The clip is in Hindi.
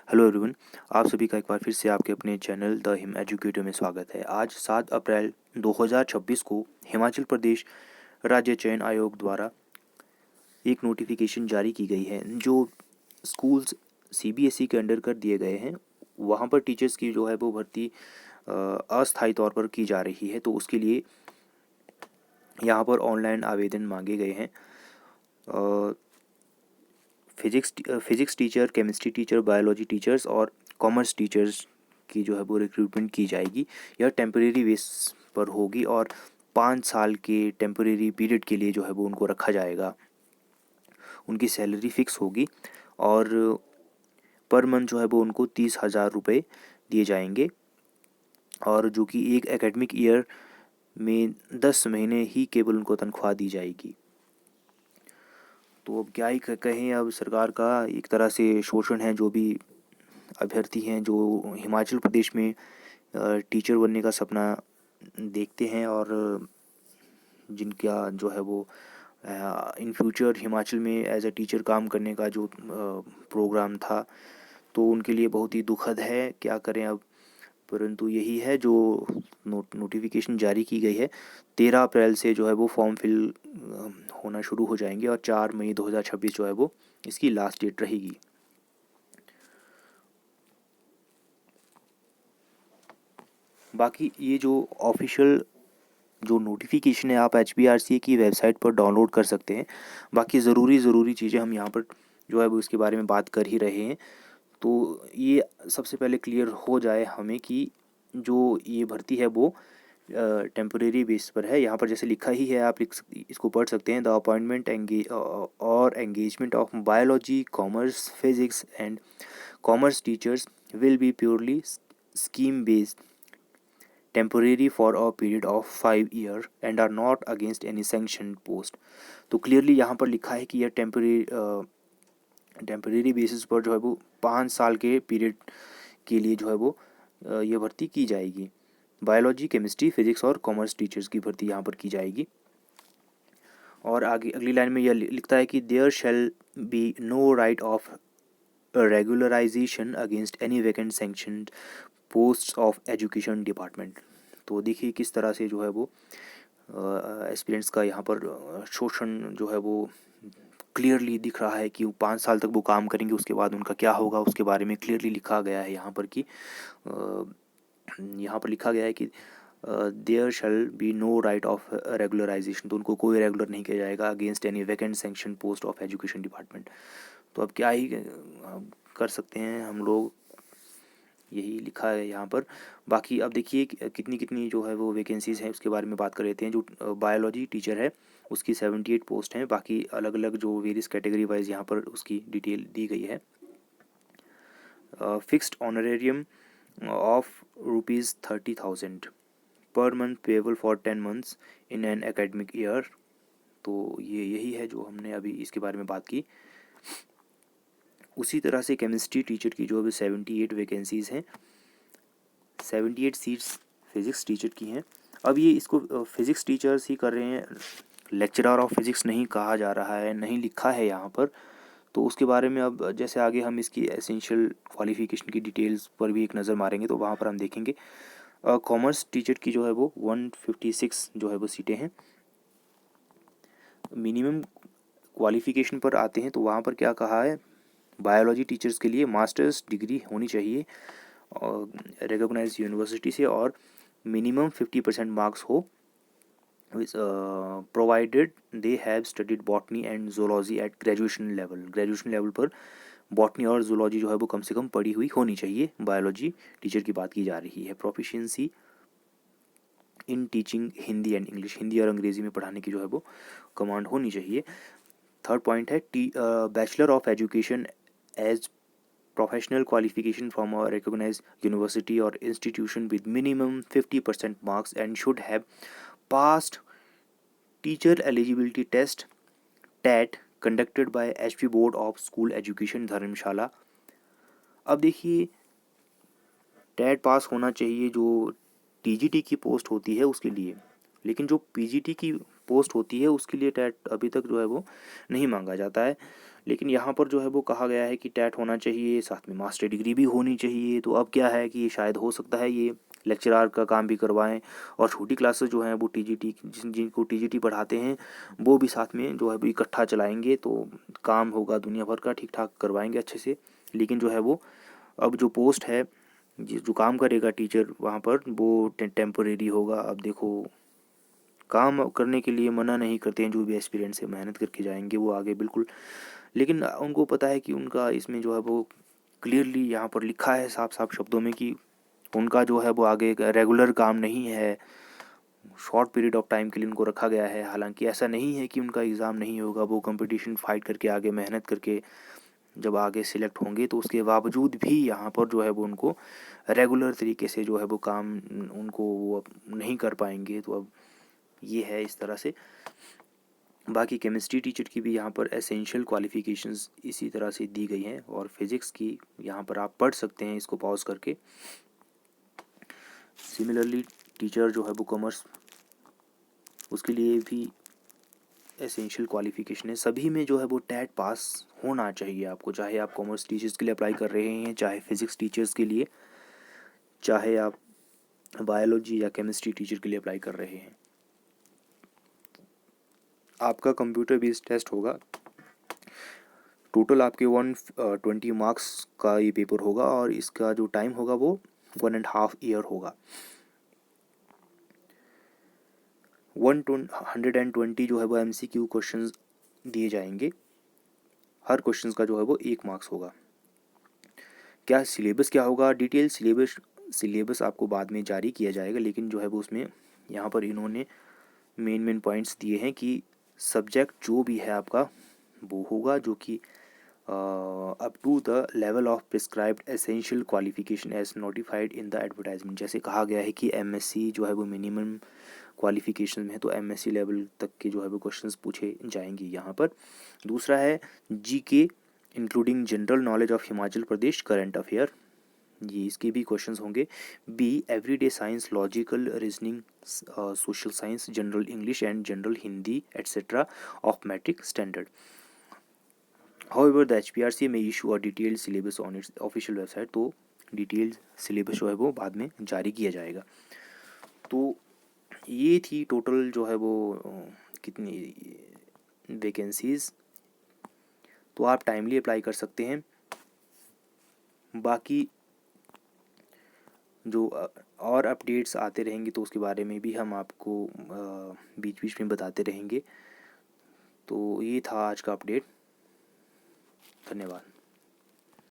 Hello everyone. आप सभी का एक बार फिर से आपके अपने चैनल द हिम एजुकेटर में स्वागत है। आज 7 अप्रैल 2026 को हिमाचल प्रदेश राज्य चयन आयोग द्वारा एक नोटिफिकेशन जारी की गई है जो स्कूल्स सीबीएसई के अंडर कर दिए गए हैं। वहाँ पर टीचर्स की जो है वो भर्ती अस्थायी तौर पर की जा रही है, तो उसके लिए यहाँ पर ऑनलाइन आवेदन मांगे गए हैं। Physics teacher, chemistry teacher, biology teachers और कॉमर्स टीचर्स की जो है वो रिक्रूटमेंट की जाएगी। यह टेम्परेरी बेस पर होगी और 5 साल के टेम्परेरी पीरियड के लिए जो है वो उनको रखा जाएगा। उनकी सैलरी फिक्स होगी और पर मंथ जो है वो उनको 30,000 रुपये दिए जाएंगे, और जो कि एक एकेडमिक ईयर में 10 महीने ही केवल उनको तनख्वाह दी जाएगी। तो अब क्या ही कहें, अब सरकार का एक तरह से शोषण है। जो भी अभ्यर्थी हैं जो हिमाचल प्रदेश में टीचर बनने का सपना देखते हैं और जिनका जो है वो इन फ्यूचर हिमाचल में एज अ टीचर काम करने का जो प्रोग्राम था, तो उनके लिए बहुत ही दुखद है। क्या करें अब, परंतु यही है जो नोटिफिकेशन जारी की गई है। 13 अप्रैल से जो है वो फॉर्म फिल होना शुरू हो जाएंगे और 4 मई 2026 जो है वो इसकी लास्ट डेट रहेगी। बाकी ये जो ऑफिशियल जो नोटिफिकेशन है आप HPRCA की वेबसाइट पर डाउनलोड कर सकते हैं। बाकी ज़रूरी चीज़ें हम यहाँ पर जो है वो इसके बारे में बात कर ही रहे हैं। तो ये सबसे पहले क्लियर हो जाए हमें कि जो ये भर्ती है वो टेम्परेरी बेस पर है। यहाँ पर जैसे लिखा ही है, आप इसको पढ़ सकते हैं। द अपॉइंटमेंट और engagement of biology, commerce, physics and commerce teachers will be purely scheme based, temporary for a period of 5 years and are not against any sanctioned post। तो क्लियरली यहाँ पर लिखा है कि यह टेम्परेरी बेसिस पर जो है वो 5 साल के पीरियड के लिए जो है वो ये भर्ती की जाएगी। बायोलॉजी, केमिस्ट्री, फिजिक्स और कॉमर्स टीचर्स की भर्ती यहाँ पर की जाएगी। और आगे अगली लाइन में यह लिखता है कि there shall be no right of regularization against any vacant sanctioned post of education department. तो देखिए किस तरह से जो है वो एस्पिरेंट्स का यहाँ पर शोषण जो है वो क्लियरली दिख रहा है कि 5 साल तक वो काम करेंगे, उसके बाद उनका क्या होगा उसके बारे में क्लियरली लिखा गया है यहाँ पर कि यहाँ पर लिखा गया है कि there shall be no right of regularization. तो उनको कोई रेगुलर नहीं किया जाएगा against any vacant sanction post of education department. तो अब क्या ही कर सकते हैं हम लोग, यही लिखा है यहाँ पर। बाकी अब देखिए कितनी कितनी जो है वो वैकेंसीज़ हैं उसके बारे में बात कर लेते हैं। जो बायोलॉजी टीचर है उसकी 78 पोस्ट हैं। बाकी अलग अलग जो वेरियस कैटेगरी वाइज यहाँ पर उसकी डिटेल दी गई है। Fixed honorarium of ₹30,000 per month payable for 10 months in an academic year. तो ये यही है जो हमने अभी इसके बारे में बात की। उसी तरह से केमिस्ट्री टीचर की जो अभी 78 वैकेंसीज़ हैं, 78 सीट्स फिज़िक्स टीचर की हैं। अब ये इसको फिज़िक्स टीचर्स ही कर रहे हैं, लेक्चरर ऑफ फिज़िक्स नहीं कहा जा रहा है, नहीं लिखा है यहाँ पर। तो उसके बारे में अब जैसे आगे हम इसकी एसेंशियल क्वालिफ़िकेशन की डिटेल्स पर भी एक नज़र मारेंगे तो वहाँ पर हम देखेंगे। कॉमर्स टीचर की जो है वो 156 जो है वो सीटें हैं। मिनिमम क्वालिफ़िकेशन पर आते हैं तो वहाँ पर क्या कहा है, बायोलॉजी टीचर्स के लिए मास्टर्स डिग्री होनी चाहिए और रिकॉग्नाइज्ड यूनिवर्सिटी से, और मिनिमम 50% मार्क्स हो, provided they have studied botany and zoology at graduation level. Graduation level पर बॉटनी और जोलॉजी जो है वो कम से कम पढ़ी हुई होनी चाहिए। बायोलॉजी टीचर की बात की जा रही है। Proficiency in teaching Hindi and English, Hindi और अंग्रेज़ी में पढ़ाने की जो है वो कमांड होनी चाहिए। थर्ड पॉइंट है bachelor of education as professional qualification from a recognized university or institution with minimum 50% marks and should have passed teacher eligibility test TET conducted by HP Board of School Education धर्मशाला। अब देखिए टेट पास होना चाहिए जो TGT की पोस्ट होती है उसके लिए, लेकिन जो PGT की पोस्ट होती है उसके लिए टेट अभी तक जो है वो नहीं मांगा जाता है। लेकिन यहाँ पर जो है वो कहा गया है कि टैट होना चाहिए, साथ में मास्टर डिग्री भी होनी चाहिए। तो अब क्या है कि ये शायद हो सकता है ये लेक्चरार का काम भी करवाएं, और छोटी क्लासेस जो हैं वो टीजीटी जिनको टीजीटी पढ़ाते हैं वो भी साथ में जो है वो इकट्ठा चलाएंगे, तो काम होगा दुनिया भर का, ठीक ठाक करवाएंगे अच्छे से। लेकिन जो है वो अब जो पोस्ट है जो काम करेगा टीचर वहाँ पर वो टेम्परेरी होगा। अब देखो, काम करने के लिए मना नहीं करते हैं, जो भी एस्पिरेंट्स है मेहनत करके जाएंगे वो आगे बिल्कुल। लेकिन उनको पता है कि उनका इसमें जो है वो क्लियरली यहाँ पर लिखा है साफ साफ शब्दों में कि उनका जो है वो आगे रेगुलर काम नहीं है, शॉर्ट पीरियड ऑफ टाइम के लिए उनको रखा गया है। हालांकि ऐसा नहीं है कि उनका एग्ज़ाम नहीं होगा, वो कंपटीशन फाइट करके आगे मेहनत करके जब आगे सिलेक्ट होंगे तो उसके बावजूद भी यहाँ पर जो है वो उनको रेगुलर तरीके से जो है वो काम उनको वो अब नहीं कर पाएंगे। तो अब ये है इस तरह से। बाकी केमिस्ट्री टीचर की भी यहाँ पर एसेंशियल क्वालिफ़िकेशंस इसी तरह से दी गई हैं, और फिज़िक्स की यहाँ पर आप पढ़ सकते हैं इसको पॉज करके। सिमिलरली टीचर जो है वो कॉमर्स, उसके लिए भी एसेंशियल क्वालिफ़िकेशन है। सभी में जो है वो टैट पास होना चाहिए आपको, चाहे आप कॉमर्स टीचर्स के लिए अप्लाई कर रहे हैं, चाहे फिज़िक्स टीचर्स के लिए, चाहे आप बायोलॉजी या केमिस्ट्री टीचर के लिए अप्लाई कर रहे हैं। आपका कंप्यूटर बेस्ड टेस्ट होगा। टोटल आपके 120 मार्क्स का ये पेपर होगा, और इसका जो टाइम होगा वो 1.5 ईयर होगा। 120 जो है वो MCQ क्वेश्चंस दिए जाएंगे। हर क्वेश्चंस का जो है वो 1 मार्क्स होगा। क्या सिलेबस क्या होगा, डिटेल सिलेबस आपको बाद में जारी किया जाएगा, लेकिन जो है वो उसमें यहाँ पर इन्होंने मेन पॉइंट्स दिए हैं कि सब्जेक्ट जो भी है आपका वो होगा जो कि up to the level of prescribed essential qualification as notified in the advertisement. जैसे कहा गया है कि MSc जो है वो मिनिमम क्वालिफिकेशन में है, तो MSc लेवल तक के जो है वो क्वेश्चंस पूछे जाएंगे यहाँ पर। दूसरा है GK including general knowledge of Himachal Pradesh current affair, ये इसके भी क्वेश्चंस होंगे। B everyday science, logical reasoning, social science, general English and general Hindi etcetera of matric standard. However, the HPRC may issue a detailed syllabus on its official website, तो डिटेल्ड सिलेबस जो है वो बाद में जारी किया जाएगा। तो ये थी टोटल जो है वो कितनी वैकेंसीज़, तो आप टाइमली अप्लाई कर सकते हैं। बाकी जो और अपडेट्स आते रहेंगे तो उसके बारे में भी हम आपको बीच बीच में बताते रहेंगे। तो ये था आज का अपडेट। धन्यवाद।